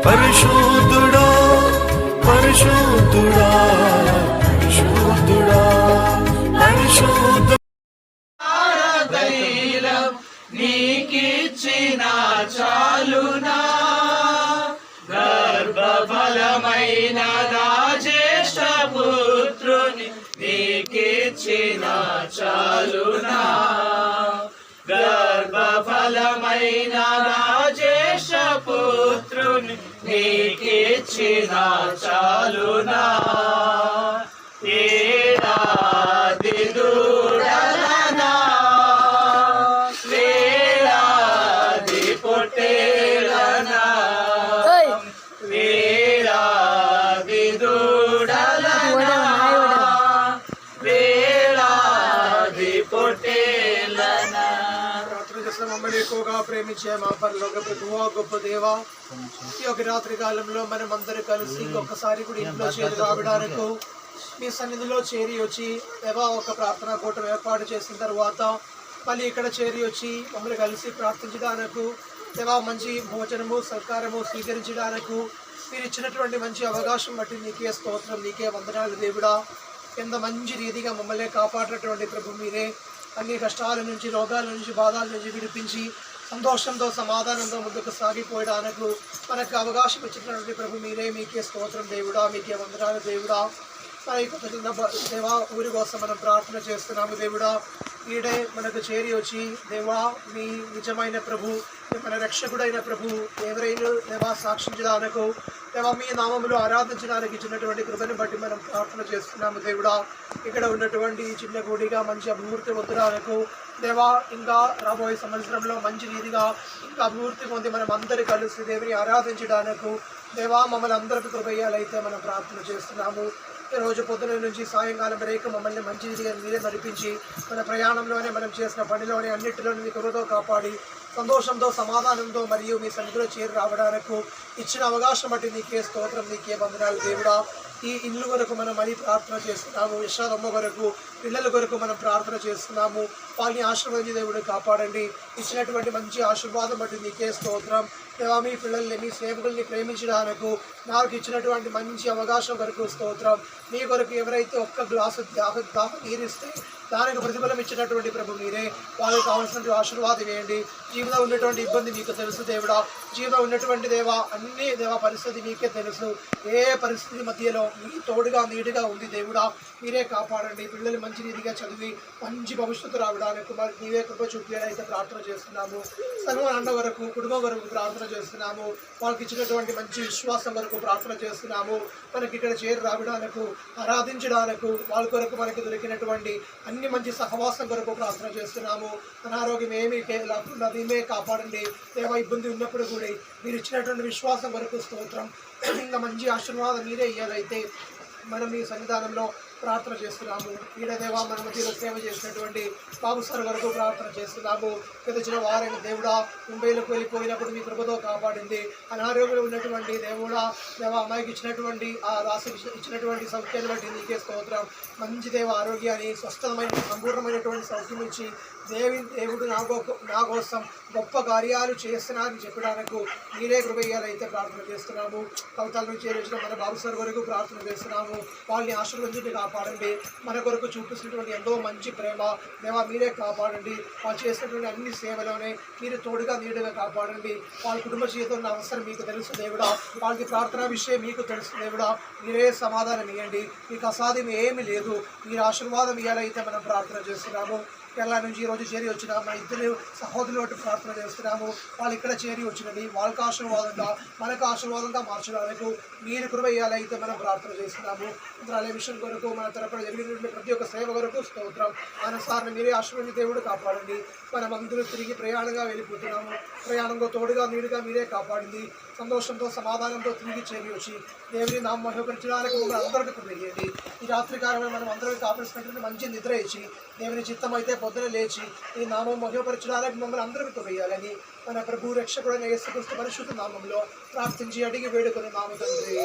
పరిశుద్ధుడా పరిశుద్ధుడా పరిశుద్ధుడా పరిశుద్ధ నీకిచ్చిన చాలునా గర్భఫలమైన రాజేష్ట పుత్రుని నీకిచ్చిన చాలునా గర్భఫలమైన రాజేష్ట పుత్రుని నీకిచ్చిన చాలునా ఏడాది దూడలనా వేలాది పొట్టేలనా వేలాది దూడలనా వేలాది పొట్టేలనా. మమ్మల్ని ఎక్కువగా ప్రేమించే మా పరలోక ప్రభువా, గొప్ప దేవా, ఈ ఒక రాత్రి కాలంలో మనం అందరూ కలిసి ఒక్కసారి కూడా ఇంట్లో చేరి రావడానికి మీ సన్నిధిలో చేరి వచ్చి దేవా ఒక ప్రార్థనా కూటం ఏర్పాటు చేసిన తర్వాత మళ్ళీ ఇక్కడ చేరి వచ్చి మమ్మల్ని కలిసి ప్రార్థించడానికి దేవా మంచి భోజనము సత్కారము స్వీకరించడానికి మీరు ఇచ్చినటువంటి మంచి అవకాశం బట్టి నీకే స్తోత్రం, నీకే వందనాలు దేవుడా. ఎంత మంచి రీతిగా మమ్మల్ని కాపాడినటువంటి ప్రభు మీరే. అన్ని కష్టాల నుంచి రోగాల నుంచి బాధల నుంచి విడిపించి సంతోషంతో సమాధానంతో ముందుకు సాగిపోయడానికి మనకు అవకాశం ఇచ్చినటువంటి ప్రభు మీరే. మీకే స్తోత్రం దేవుడా, మీకే వందనాలు దేవుడా. మన యొక్క దేవా ఊరి కోసం మనం ప్రార్థన చేస్తున్నాము దేవుడా. ఈడే మనకు చేరి వచ్చి దేవా మీ నిజమైన ప్రభు మన రక్షకుడైన ప్రభు ఎవరైనా దేవా సాక్షించడానికి దేవా మీ నామములు ఆరాధించడానికి ఇచ్చినటువంటి కృపను బట్టి మనం ప్రార్థన చేస్తున్నాము దేవుడా. ఇక్కడ ఉన్నటువంటి చిన్న గుడిగా మంచి అభివృద్ధి పొందడానికి దేవా ఇంకా రాబోయే సంవత్సరంలో మంచి రీతిగా ఇంకా అభివృద్ధి పొంది మనం అందరూ కలిసి దేవుని ఆరాధించడానికి దేవా మమ్మల్ని అందరికీ కృపయ్యాలైతే మనం ప్రార్థన చేస్తున్నాము. రోజు పొద్దున నుంచి సాయంకాలం వరకు మమ్మల్ని మంచి రీతిగా మీరే నడిపించి మన ప్రయాణంలోనే మనం చేసిన పనిలోనే అన్నింటిలోనే మీ కృపతో కాపాడి సంతోషంతో సమాధానంతో మరియు మీ సన్నిధిలో చేరి రావడానికి ఇచ్చిన అవకాశం బట్టి నీకే స్తోత్రం, నీకే వందనాలు దేవుడా. ఈ ఇల్లు వరకు మనం మరీ ప్రార్థన చేస్తున్నాము. యశోదమ్మ వరకు పిల్లల కొరకు మనం ప్రార్థన చేస్తున్నాము. వాళ్ళని ఆశీర్వదించి దేవుడు కాపాడండి. ఇచ్చినటువంటి మంచి ఆశీర్వాదం బట్టి నీకే స్తోత్రం దేవా. మీ పిల్లల్ని మీ సేవకుల్ని ప్రేమించడానికి నాకు ఇచ్చినటువంటి మంచి అవకాశం కొరకు స్తోత్రం. మీ కొరకు ఎవరైతే ఒక్క గ్లాసు దాహం నీరిస్తే దానికి ప్రతిఫలం ఇచ్చినటువంటి ప్రభు మీరే. వాళ్ళకి కావాల్సినటువంటి ఆశీర్వాదం వేయండి. జీవితంలో ఉన్నటువంటి ఇబ్బంది మీకు తెలుసు దేవుడా. జీవితంలో ఉన్నటువంటి దేవా అన్ని దేవా పరిస్థితి మీకే తెలుసు. ఏ పరిస్థితి మధ్యలో మీ తోడుగా నీడుగా ఉంది దేవుడా. మీరే కాపాడండి. పిల్లలు మంచి రీతిగా చదివి మంచి భవిష్యత్తు రావడానికి మరి నీవే కృప చూపించాలైతే ప్రార్థన చేస్తున్నాము. సర్వ అన్న వరకు కుటుంబం వరకు ప్రార్థన చేస్తున్నాము. వాళ్ళకి ఇచ్చినటువంటి మంచి విశ్వాసం వరకు ప్రార్థన చేస్తున్నాము. మనకి ఇక్కడ చేరి రావడానికి ఆరాధించడానికి వాళ్ళ కొరకు మనకు దొరికినటువంటి అన్ని మంచి సహవాసం కొరకు ప్రార్థన చేస్తున్నాము. అనారోగ్యం ఏమీ లేకుండా మేమే కాపాడండి దేవా. ఇబ్బంది ఉన్నప్పుడు కూడా మీరు ఇచ్చినటువంటి విశ్వాసం వరకు స్తోత్రం. ఇంకా మంచి ఆశీర్వాదం మీరే ఇవ్వాలైతే మనం మీ సన్నిధానంలో ప్రార్థన చేస్తున్నాము. ఈడదేవా మన మధ్యలో సేవ చేసినటువంటి బాబు సార్ వరకు ప్రార్థన చేస్తున్నాము. గడిచిన వారైన దేవుడా ముంబైలోకి వెళ్ళిపోయినప్పుడు మీ కృపతో కాపాడింది. అనారోగ్యంలో ఉన్నటువంటి దేవుడా దేవా అమ్మాయికి ఇచ్చినటువంటి ఆ రాశికి ఇచ్చినటువంటి సౌఖ్యాన్ని బట్టి నీకే స్తోత్రం. మంచి దేవ ఆరోగ్యాన్ని స్వస్థమైన సంపూర్ణమైనటువంటి సౌఖ్యం ఇచ్చి దేవుడు నా కోసం గొప్ప కార్యాలు చేస్తున్నారని చెప్పడానికి మీరే కృపయ్యాలైతే ప్రార్థన చేస్తున్నాము. కవితల నుంచి చేసిన మన బాబు సార్ వరకు ప్రార్థన చేస్తున్నాము. వాళ్ళని ఆశీర్వదించి కాపాడండి. మన కొరకు చూపిస్తున్నటువంటి ఎంతో మంచి ప్రేమ దేవా మీరే కాపాడండి. వాళ్ళు చేసినటువంటి అన్ని సేవలోనే మీరు తోడుగా నీడుగా కాపాడండి. వాళ్ళ కుటుంబ జీవితంలో ఉన్న అవసరం మీకు తెలుసు దేవుడా. వాళ్ళకి ప్రార్థనా విషయం మీకు తెలుసు దేవుడా. మీరే సమాధానం ఇవ్వండి. మీకు అసాధ్యం ఏమీ లేదు. మీరు ఆశీర్వాదం ఇవ్వాలైతే మనం ప్రార్థన చేస్తున్నాము. కేరళ నుంచి ఈరోజు చేరి వచ్చిన మా ఇద్దరు సహోదరులు ప్రార్థన చేస్తున్నాము. వాళ్ళు ఇక్కడ చేరి వచ్చినది వాళ్ళకి ఆశీర్వాదంగా మనకు ఆశీర్వాదంగా మార్చడానికి మీరు కృప ఇవ్వాలైతే మనం ప్రార్థన చేస్తున్నాము. అలాగే విషయం కొరకు మన తరపున జరిగినటువంటి ప్రతి ఒక్క సేవ కొరకు స్తోత్రం. మన సార్ని మీరే ఆశీర్వదించి దేవుడు కాపాడండి. మనం అందరూ తిరిగి ప్రయాణంగా వెళ్ళిపోతున్నాము. ప్రయాణంలో తోడుగా నీడుగా మీరే కాపాడింది. సంతోషంతో సమాధానంతో తిరిగి చేరి వచ్చి దేవుని నామ మహిమపరచడానికి మమ్మల్ని అందరికీ కృప చేయండి. ఈ రాత్రి కాలంలో మనం అందరికీ కాపాల్సినటువంటి మంచి నిద్ర ఇచ్చి దేవుని చిత్తం అయితే పొద్దున లేచి ఈ నామం మహిమపరచడానికి మమ్మల్ని అందరికీ కృప చేయాలని మన ప్రభు రక్షకుడైన యేసుక్రీస్తు పరిశుద్ధ నామంలో ప్రార్థించి అడిగి వేడుకొని నామ తండ్రి.